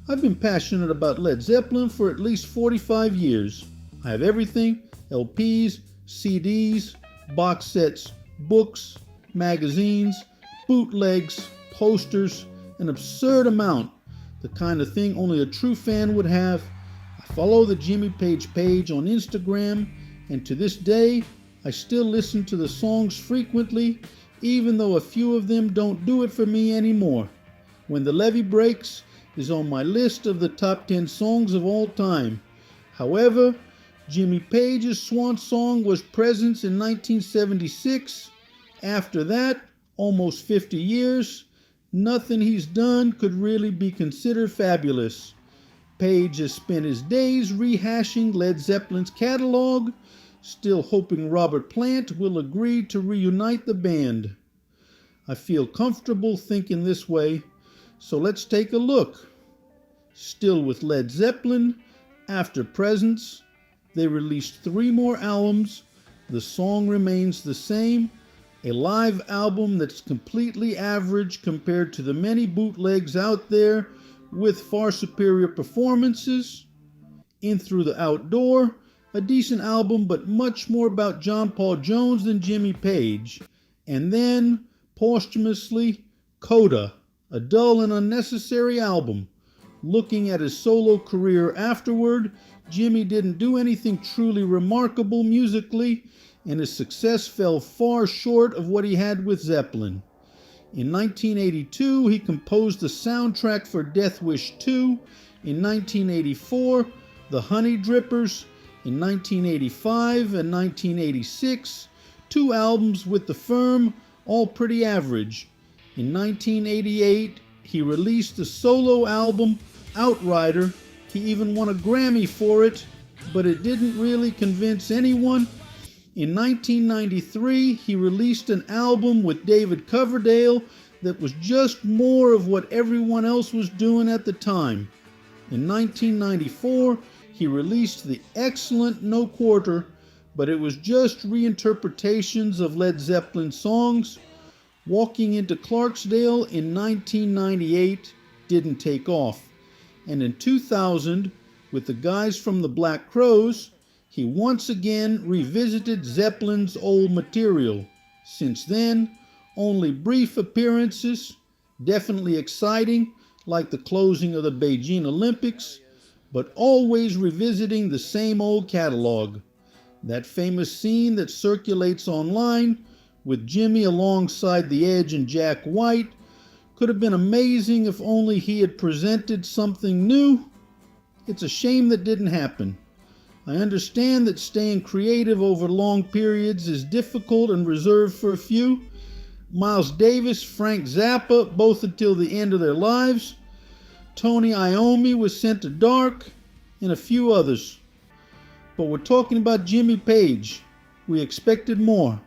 I've been passionate about Led Zeppelin for at least 45 years. I have everything: LPs, CDs, box sets, books, magazines, bootlegs, posters, an absurd amount. The kind of thing only a true fan would have. I follow the Jimmy Page page on Instagram, and to this day, I still listen to the songs frequently, even though a few of them don't do it for me anymore. When the Levee Breaks is on my list of the top 10 songs of all time. However, Jimmy Page's swan song was Presence in 1976. After that, almost 50 years, nothing he's done could really be considered fabulous. Page has spent his days rehashing Led Zeppelin's catalog, still hoping Robert Plant will agree to reunite the band. I feel comfortable thinking this way, so let's take a look. Still with Led Zeppelin, after Presence, they released 3 more albums. The song remains the same, a live album that's completely average compared to the many bootlegs out there with far superior performances. In Through the Outdoor, a decent album but much more about John Paul Jones than Jimmy Page. And then, posthumously, Coda, a dull and unnecessary album. Looking at his solo career afterward, Jimmy didn't do anything truly remarkable musically, and his success fell far short of what he had with Zeppelin. In 1982, he composed the soundtrack for Death Wish 2. In 1984, The Honey Drippers. In 1985 and 1986, 2 albums with The Firm, all pretty average. In 1988, he released the solo album Outrider. He even won a Grammy for it, but it didn't really convince anyone. In 1993, he released an album with David Coverdale that was just more of what everyone else was doing at the time. In 1994, he released the excellent No Quarter, but it was just reinterpretations of Led Zeppelin songs. Walking into Clarksdale in 1998 didn't take off. And in 2000, with the guys from the Black Crowes, he once again revisited Zeppelin's old material. Since then, only brief appearances, definitely exciting, like the closing of the Beijing Olympics, but always revisiting the same old catalog. That famous scene that circulates online with Jimmy alongside The Edge and Jack White could have been amazing if only he had presented something new. It's a shame that didn't happen. I understand that staying creative over long periods is difficult and reserved for a few. Miles Davis, Frank Zappa, both until the end of their lives. Tony Iommi was sent to dark, and a few others. But we're talking about Jimmy Page. We expected more.